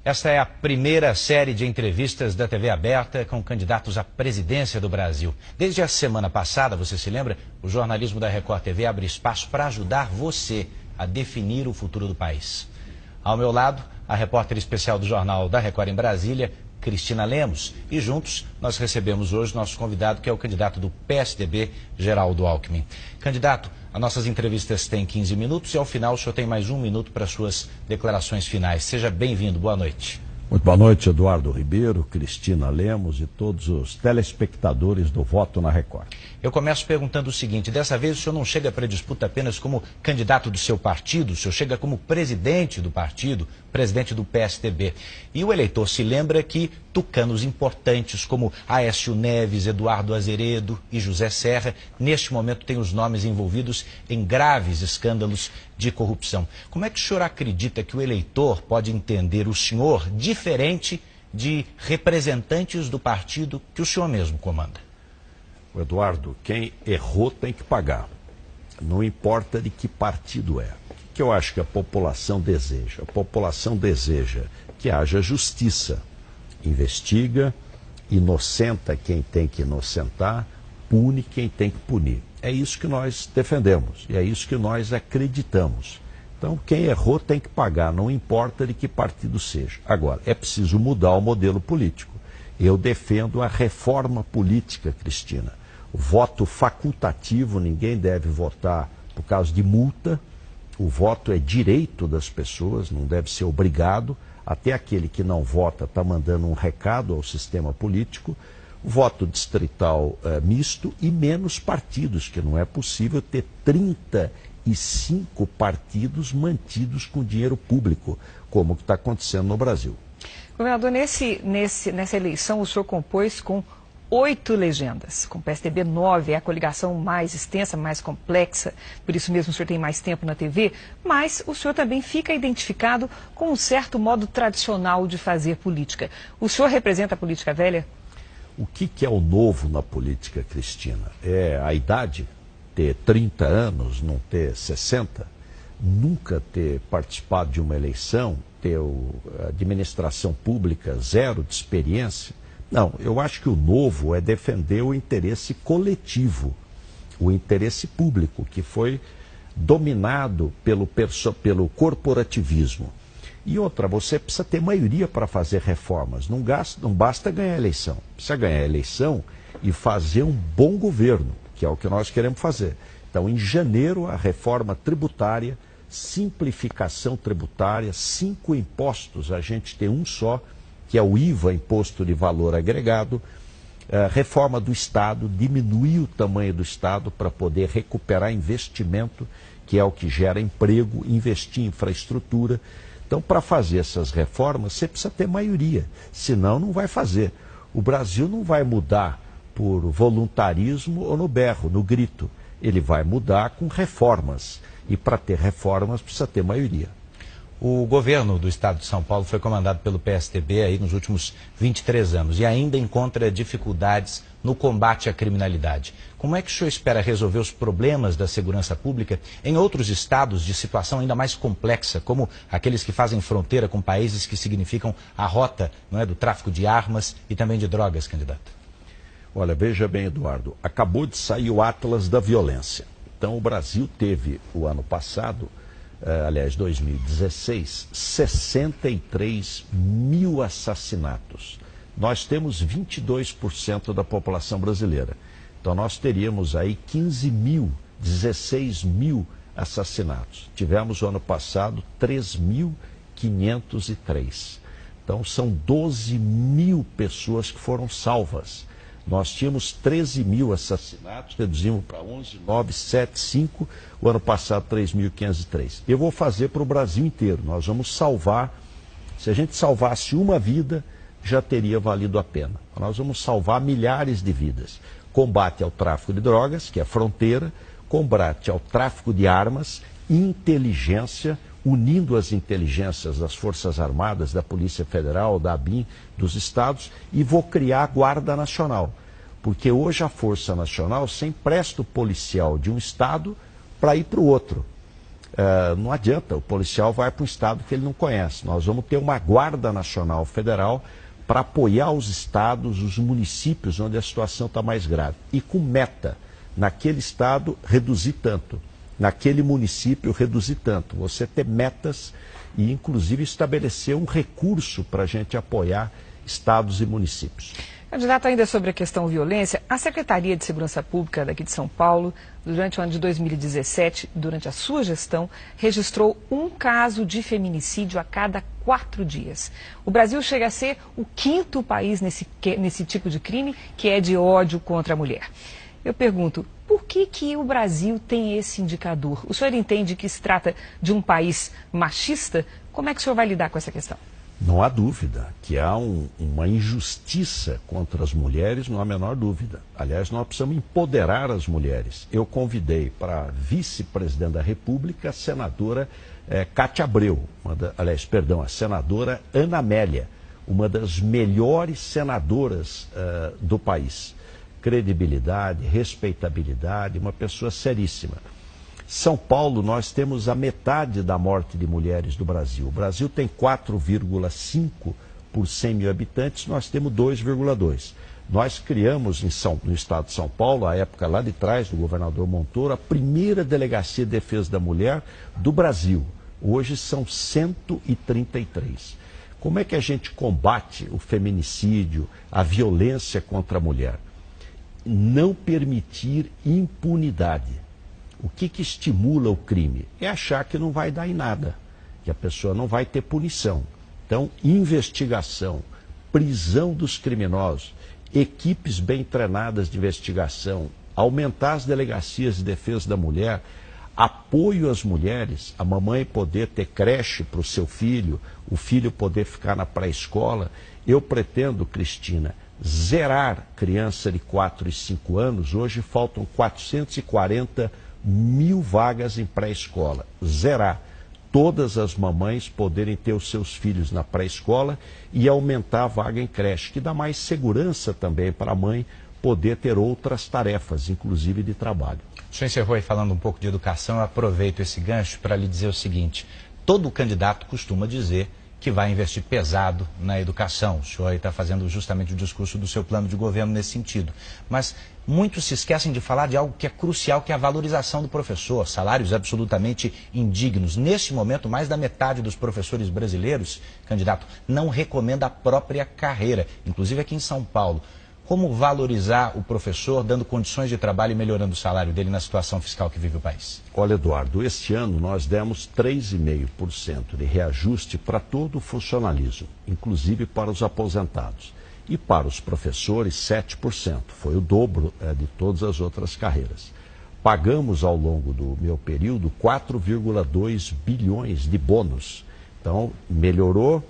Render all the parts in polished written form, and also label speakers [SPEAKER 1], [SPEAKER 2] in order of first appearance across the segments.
[SPEAKER 1] Esta é a primeira série de entrevistas da TV aberta com candidatos à presidência do Brasil. Desde a semana passada, você se lembra, o jornalismo da Record TV abre espaço para ajudar você a definir o futuro do país. Ao meu lado, a repórter especial do Jornal da Record em Brasília, Cristina Lemos. E juntos nós recebemos hoje nosso convidado, que é o candidato do PSDB, Geraldo Alckmin. Candidato, as nossas entrevistas têm 15 minutos e ao final o senhor tem mais 1 minuto para suas declarações finais. Seja bem-vindo, boa noite.
[SPEAKER 2] Muito boa noite, Eduardo Ribeiro, Cristina Lemos e todos os telespectadores do Voto na Record.
[SPEAKER 1] Eu começo perguntando o seguinte: dessa vez o senhor não chega para a disputa apenas como candidato do seu partido, o senhor chega como presidente do partido, presidente do PSDB. E o eleitor se lembra que tucanos importantes como Aécio Neves, Eduardo Azeredo e José Serra, neste momento têm os nomes envolvidos em graves escândalos de corrupção. Como é que o senhor acredita que o eleitor pode entender o senhor diferente de representantes do partido que o senhor mesmo comanda?
[SPEAKER 2] Eduardo, quem errou tem que pagar. Não importa de que partido é. O que eu acho que a população deseja? A população deseja que haja justiça. Investiga, inocenta quem tem que inocentar, pune quem tem que punir. É isso que nós defendemos e é isso que nós acreditamos. Então, quem errou tem que pagar, não importa de que partido seja. Agora, é preciso mudar o modelo político. Eu defendo a reforma política, Cristina. O voto facultativo, ninguém deve votar por causa de multa. O voto é direito das pessoas, não deve ser obrigado. Até aquele que não vota está mandando um recado ao sistema político. Voto distrital misto e menos partidos, que não é possível ter 35 partidos mantidos com dinheiro público, como está acontecendo no Brasil.
[SPEAKER 3] Governador, nessa eleição o senhor compôs com 8 legendas, com o PSDB 9, é a coligação mais extensa, mais complexa, por isso mesmo o senhor tem mais tempo na TV, mas o senhor também fica identificado com um certo modo tradicional de fazer política. O senhor representa a política velha?
[SPEAKER 2] O que é o novo na política, Cristina? É a idade, ter 30 anos, não ter 60, nunca ter participado de uma eleição, ter administração pública, zero de experiência. Não, eu acho que o novo é defender o interesse coletivo, o interesse público, que foi dominado pelo corporativismo. E outra, você precisa ter maioria para fazer reformas, não basta ganhar a eleição. Precisa ganhar a eleição e fazer um bom governo, que é o que nós queremos fazer. Então, em janeiro, a reforma tributária, simplificação tributária, 5 impostos, a gente tem um só, que é o IVA, Imposto de Valor Agregado, reforma do Estado, diminuir o tamanho do Estado para poder recuperar investimento, que é o que gera emprego, investir em infraestrutura. Então, para fazer essas reformas, você precisa ter maioria, senão não vai fazer. O Brasil não vai mudar por voluntarismo ou no berro, no grito. Ele vai mudar com reformas. E para ter reformas, precisa ter maioria.
[SPEAKER 1] O governo do estado de São Paulo foi comandado pelo PSDB aí nos últimos 23 anos e ainda encontra dificuldades no combate à criminalidade. Como é que o senhor espera resolver os problemas da segurança pública em outros estados de situação ainda mais complexa, como aqueles que fazem fronteira com países que significam a rota, não é, do tráfico de armas e também de drogas, candidato?
[SPEAKER 2] Olha, veja bem, Eduardo, acabou de sair o Atlas da Violência. Então, o Brasil teve, o ano passado, aliás, 2016, 63 mil assassinatos. Nós temos 22% da população brasileira. Então, nós teríamos aí 15 mil, 16 mil assassinatos. Tivemos, o ano passado, 3.503. Então, são 12 mil pessoas que foram salvas. Nós tínhamos 13 mil assassinatos, reduzimos para 11.975, o ano passado 3.503. Eu vou fazer para o Brasil inteiro, nós vamos salvar, se a gente salvasse uma vida, já teria valido a pena. Nós vamos salvar milhares de vidas. Combate ao tráfico de drogas, que é a fronteira, combate ao tráfico de armas, inteligência, unindo as inteligências das Forças Armadas, da Polícia Federal, da ABIN, dos estados, e vou criar a Guarda Nacional. Porque hoje a Força Nacional se empresta o policial de um estado para ir para o outro. não adianta, o policial vai para um estado que ele não conhece. Nós vamos ter uma Guarda Nacional Federal para apoiar os estados, os municípios onde a situação está mais grave. E com meta, naquele estado reduzir tanto, naquele município reduzir tanto. Você ter metas e inclusive estabelecer um recurso para a gente apoiar estados e municípios.
[SPEAKER 3] Candidato, ainda sobre a questão violência, a Secretaria de Segurança Pública daqui de São Paulo, durante o ano de 2017, durante a sua gestão, registrou um caso de feminicídio a cada 4 dias. O Brasil chega a ser o 5º país nesse tipo de crime, que é de ódio contra a mulher. Eu pergunto, por que o Brasil tem esse indicador? O senhor entende que se trata de um país machista? Como é que o senhor vai lidar com essa questão?
[SPEAKER 2] Não há dúvida que há uma injustiça contra as mulheres, não há a menor dúvida. Aliás, nós precisamos empoderar as mulheres. Eu convidei para vice-presidente da República a senadora Cátia Abreu, a senadora Ana Amélia, uma das melhores senadoras do país. Credibilidade, respeitabilidade, uma pessoa seríssima. São Paulo, nós temos a metade da morte de mulheres do Brasil. O Brasil tem 4,5 por 100 mil habitantes, nós temos 2,2. Nós criamos no estado de São Paulo, à época lá de trás do governador Montoro, a primeira delegacia de defesa da mulher do Brasil. Hoje são 133. Como é que a gente combate o feminicídio, a violência contra a mulher? Não permitir impunidade. O que estimula o crime? É achar que não vai dar em nada, que a pessoa não vai ter punição. Então, investigação, prisão dos criminosos, equipes bem treinadas de investigação, aumentar as delegacias de defesa da mulher, apoio às mulheres, a mamãe poder ter creche para o seu filho, o filho poder ficar na pré-escola. Eu pretendo, Cristina, zerar criança de 4 e 5 anos. Hoje faltam 440 mil vagas em pré-escola. Zerar. Todas as mamães poderem ter os seus filhos na pré-escola e aumentar a vaga em creche, que dá mais segurança também para a mãe poder ter outras tarefas, inclusive de trabalho.
[SPEAKER 1] O senhor encerrou aí falando um pouco de educação, eu aproveito esse gancho para lhe dizer o seguinte: todo candidato costuma dizer que vai investir pesado na educação. O senhor está fazendo justamente o discurso do seu plano de governo nesse sentido. Mas muitos se esquecem de falar de algo que é crucial, que é a valorização do professor. Salários absolutamente indignos. Neste momento, mais da metade dos professores brasileiros, candidato, não recomenda a própria carreira, inclusive aqui em São Paulo. Como valorizar o professor, dando condições de trabalho e melhorando o salário dele na situação fiscal que vive o país?
[SPEAKER 2] Olha, Eduardo, este ano nós demos 3,5% de reajuste para todo o funcionalismo, inclusive para os aposentados. E para os professores, 7%. Foi o dobro de todas as outras carreiras. Pagamos ao longo do meu período 4,2 bilhões de bônus. Então, melhorou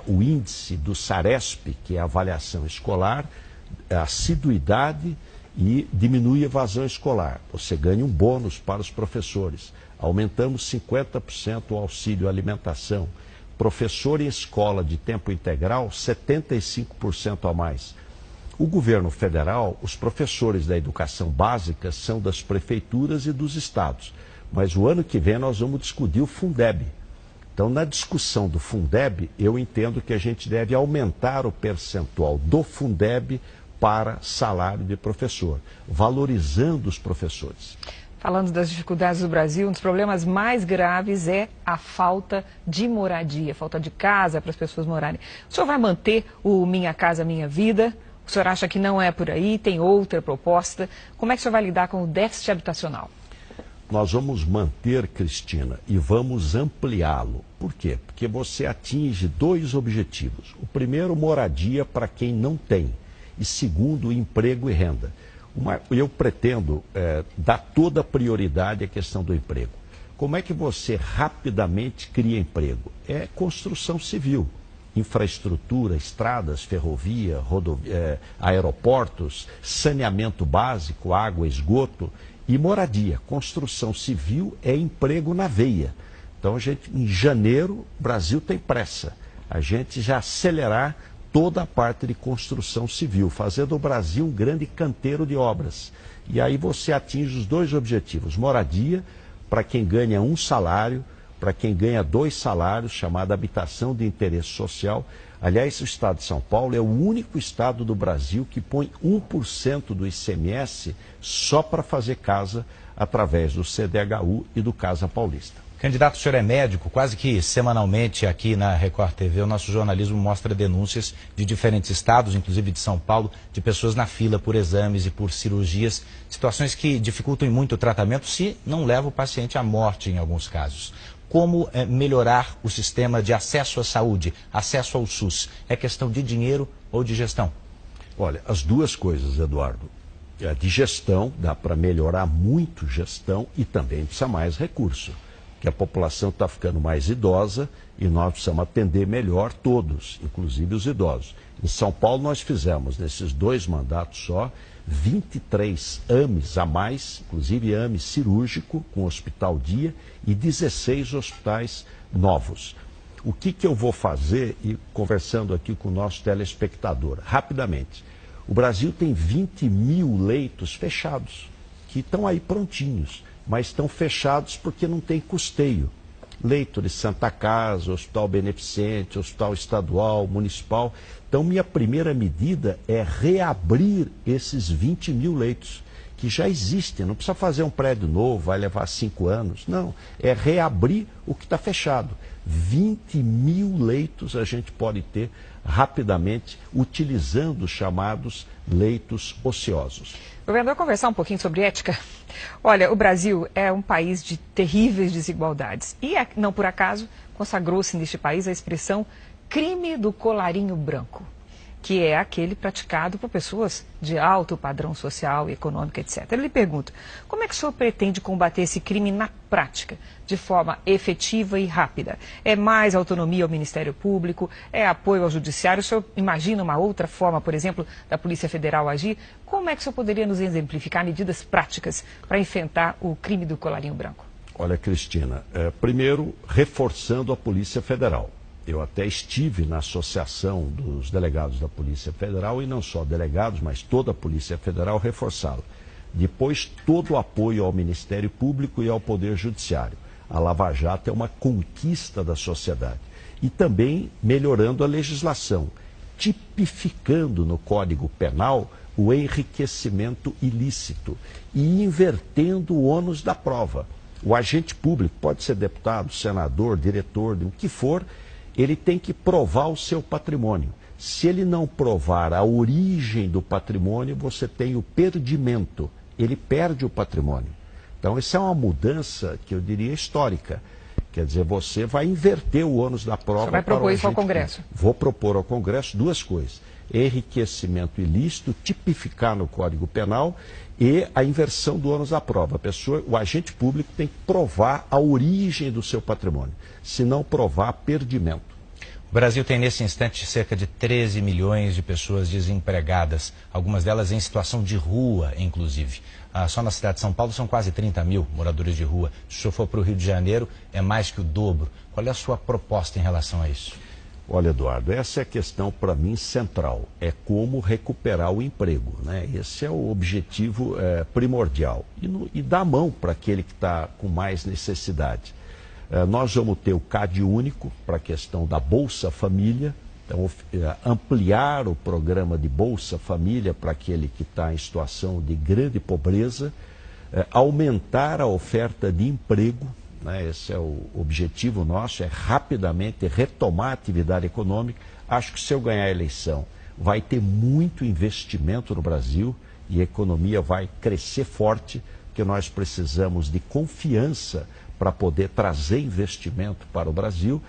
[SPEAKER 2] o índice do SARESP, que é a avaliação escolar, a assiduidade, e diminui a evasão escolar. Você ganha um bônus para os professores. Aumentamos 50% o auxílio alimentação. Professor em escola de tempo integral, 75% a mais. O governo federal, os professores da educação básica são das prefeituras e dos estados. Mas o ano que vem nós vamos discutir o Fundeb. Então, na discussão do Fundeb, eu entendo que a gente deve aumentar o percentual do Fundeb para salário de professor, valorizando os professores.
[SPEAKER 3] Falando das dificuldades do Brasil, um dos problemas mais graves é a falta de moradia, falta de casa para as pessoas morarem. O senhor vai manter o Minha Casa Minha Vida? O senhor acha que não é por aí? Tem outra proposta? Como é que o senhor vai lidar com o déficit habitacional?
[SPEAKER 2] Nós vamos manter, Cristina, e vamos ampliá-lo. Por quê? Porque você atinge 2 objetivos. O primeiro, moradia para quem não tem. E segundo, emprego e renda. Eu pretendo dar toda a prioridade à questão do emprego. Como é que você rapidamente cria emprego? É construção civil, infraestrutura, estradas, ferrovia, aeroportos, saneamento básico, água, esgoto e moradia. Construção civil é emprego na veia. Então, em janeiro, o Brasil tem pressa. A gente já acelerar toda a parte de construção civil, fazer do Brasil um grande canteiro de obras. E aí você atinge os 2 objetivos: moradia para quem ganha um salário, para quem ganha 2 salários, chamada habitação de interesse social. Aliás, o estado de São Paulo é o único estado do Brasil que põe 1% do ICMS só para fazer casa através do CDHU e do Casa Paulista.
[SPEAKER 1] Candidato, o senhor é médico, quase que semanalmente aqui na Record TV, o nosso jornalismo mostra denúncias de diferentes estados, inclusive de São Paulo, de pessoas na fila por exames e por cirurgias, situações que dificultam muito o tratamento, se não leva o paciente à morte em alguns casos. Como melhorar o sistema de acesso à saúde, acesso ao SUS? É questão de dinheiro ou de gestão?
[SPEAKER 2] Olha, as duas coisas, Eduardo. De gestão, dá para melhorar muito gestão e também precisa mais recurso. Que a população está ficando mais idosa e nós precisamos atender melhor todos, inclusive os idosos. Em São Paulo nós fizemos, nesses 2 mandatos só, 23 AMEs a mais, inclusive AME cirúrgico com hospital dia e 16 hospitais novos. O que eu vou fazer, e conversando aqui com o nosso telespectador, rapidamente. O Brasil tem 20 mil leitos fechados, que estão aí prontinhos, mas estão fechados porque não tem custeio. Leito de Santa Casa, Hospital Beneficente, Hospital Estadual, Municipal. Então, minha primeira medida é reabrir esses 20 mil leitos, que já existem. Não precisa fazer um prédio novo, vai levar 5 anos. Não, é reabrir o que está fechado. 20 mil leitos a gente pode ter rapidamente, utilizando os chamados leitos ociosos.
[SPEAKER 3] Governador, conversar um pouquinho sobre ética. Olha, o Brasil é um país de terríveis desigualdades. E, não por acaso, consagrou-se neste país a expressão crime do colarinho branco, que é aquele praticado por pessoas de alto padrão social, econômico, etc. Eu lhe pergunto, como é que o senhor pretende combater esse crime na prática, de forma efetiva e rápida? É mais autonomia ao Ministério Público? É apoio ao Judiciário? O senhor imagina uma outra forma, por exemplo, da Polícia Federal agir? Como é que o senhor poderia nos exemplificar medidas práticas para enfrentar o crime do colarinho branco?
[SPEAKER 2] Olha, Cristina, primeiro, reforçando a Polícia Federal. Eu até estive na associação dos delegados da Polícia Federal, e não só delegados, mas toda a Polícia Federal reforçá-la. Depois, todo o apoio ao Ministério Público e ao Poder Judiciário. A Lava Jato é uma conquista da sociedade. E também melhorando a legislação, tipificando no Código Penal o enriquecimento ilícito e invertendo o ônus da prova. O agente público, pode ser deputado, senador, diretor, o que for, ele tem que provar o seu patrimônio. Se ele não provar a origem do patrimônio, você tem o perdimento. Ele perde o patrimônio. Então, essa é uma mudança que eu diria histórica. Quer dizer, você vai inverter o ônus da prova.
[SPEAKER 3] Você vai propor isso ao Congresso?
[SPEAKER 2] Vou propor ao Congresso 2 coisas. Enriquecimento ilícito, tipificar no Código Penal, e a inversão do ônus da prova. O agente público tem que provar a origem do seu patrimônio. Se não provar, perdimento.
[SPEAKER 1] O Brasil tem nesse instante cerca de 13 milhões de pessoas desempregadas, algumas delas em situação de rua, inclusive. Só na cidade de São Paulo são quase 30 mil moradores de rua. Se o senhor for para o Rio de Janeiro, é mais que o dobro. Qual é a sua proposta em relação a isso?
[SPEAKER 2] Olha, Eduardo, essa é a questão para mim central. É como recuperar o emprego, né? Esse é o objetivo primordial. E dar a mão para aquele que está com mais necessidade. Nós vamos ter o CAD único para a questão da Bolsa Família. Então, ampliar o programa de Bolsa Família para aquele que está em situação de grande pobreza. Aumentar a oferta de emprego. Esse é o objetivo nosso, é rapidamente retomar a atividade econômica. Acho que se eu ganhar a eleição, vai ter muito investimento no Brasil e a economia vai crescer forte, porque nós precisamos de confiança para poder trazer investimento para o Brasil.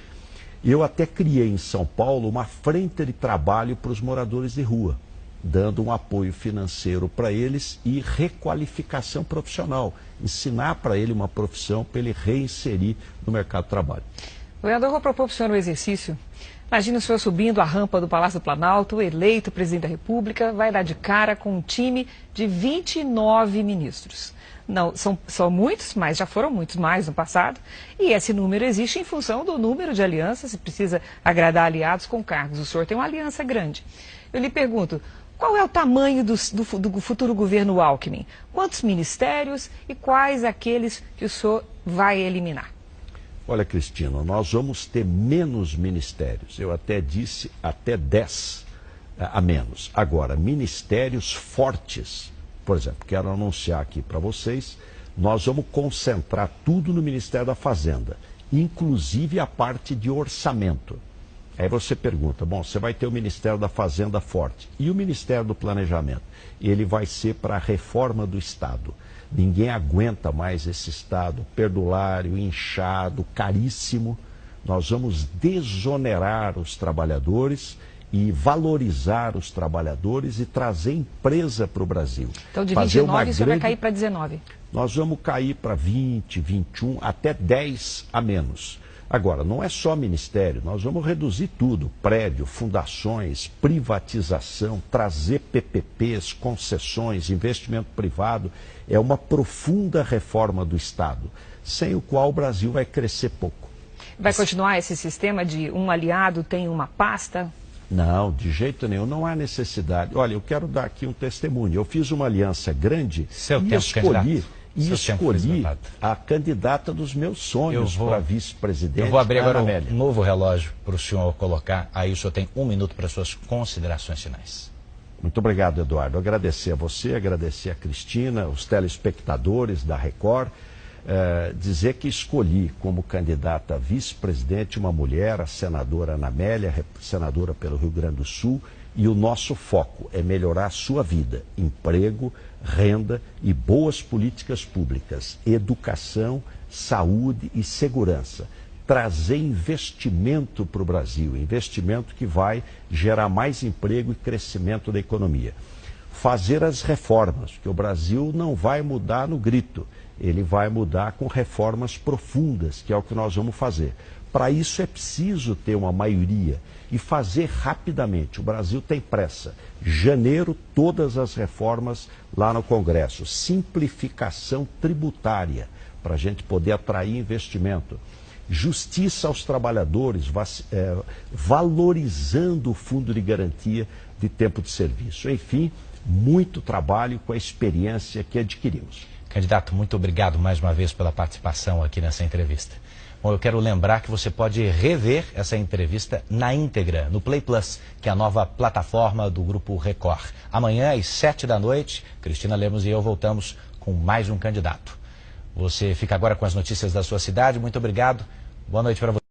[SPEAKER 2] Eu até criei em São Paulo uma frente de trabalho para os moradores de rua, dando um apoio financeiro para eles e requalificação profissional. Ensinar para ele uma profissão para ele reinserir no mercado de trabalho.
[SPEAKER 3] Governador, eu vou propor para o senhor um exercício. Imagina o senhor subindo a rampa do Palácio do Planalto, eleito presidente da República, vai dar de cara com um time de 29 ministros. Não, são muitos, mas já foram muitos mais no passado. E esse número existe em função do número de alianças, se precisa agradar aliados com cargos. O senhor tem uma aliança grande. Eu lhe pergunto, qual é o tamanho do futuro governo Alckmin? Quantos ministérios e quais aqueles que o senhor vai eliminar?
[SPEAKER 2] Olha, Cristina, nós vamos ter menos ministérios. Eu até disse até 10 a menos. Agora, ministérios fortes, por exemplo, quero anunciar aqui para vocês, nós vamos concentrar tudo no Ministério da Fazenda, inclusive a parte de orçamento. Aí você pergunta, bom, você vai ter o Ministério da Fazenda forte. E o Ministério do Planejamento? Ele vai ser para a reforma do Estado. Ninguém aguenta mais esse Estado perdulário, inchado, caríssimo. Nós vamos desonerar os trabalhadores e valorizar os trabalhadores e trazer empresa para o Brasil.
[SPEAKER 3] Então, de 29 você vai cair para 19?
[SPEAKER 2] Nós vamos cair para 20, 21, até 10 a menos. Agora, não é só ministério, nós vamos reduzir tudo, prédio, fundações, privatização, trazer PPPs, concessões, investimento privado. É uma profunda reforma do Estado, sem o qual o Brasil vai crescer pouco.
[SPEAKER 3] Vai continuar esse sistema de um aliado tem uma pasta?
[SPEAKER 2] Não, de jeito nenhum, não há necessidade. Olha, eu quero dar aqui um testemunho. Eu fiz uma aliança grande e escolhi a candidata dos meus sonhos para vice-presidente.
[SPEAKER 1] Eu vou abrir agora um novo relógio para o senhor colocar. Aí o senhor tem 1 minuto para suas considerações finais.
[SPEAKER 2] Muito obrigado, Eduardo. Agradecer a você, agradecer a Cristina, os telespectadores da Record. Dizer que escolhi como candidata a vice-presidente uma mulher, a senadora Ana Amélia, senadora pelo Rio Grande do Sul, e o nosso foco é melhorar a sua vida, emprego, renda e boas políticas públicas, educação, saúde e segurança. Trazer investimento para o Brasil, investimento que vai gerar mais emprego e crescimento da economia. Fazer as reformas, que o Brasil não vai mudar no grito, ele vai mudar com reformas profundas, que é o que nós vamos fazer. Para isso é preciso ter uma maioria e fazer rapidamente. O Brasil tem pressa. Janeiro, todas as reformas lá no Congresso. Simplificação tributária, para a gente poder atrair investimento. Justiça aos trabalhadores, valorizando o fundo de garantia de tempo de serviço. Enfim, muito trabalho com a experiência que adquirimos.
[SPEAKER 1] Candidato, muito obrigado mais uma vez pela participação aqui nessa entrevista. Bom, eu quero lembrar que você pode rever essa entrevista na íntegra, no Play Plus, que é a nova plataforma do Grupo Record. Amanhã, às 7 da noite, Cristina Lemos e eu voltamos com mais um candidato. Você fica agora com as notícias da sua cidade. Muito obrigado. Boa noite para você.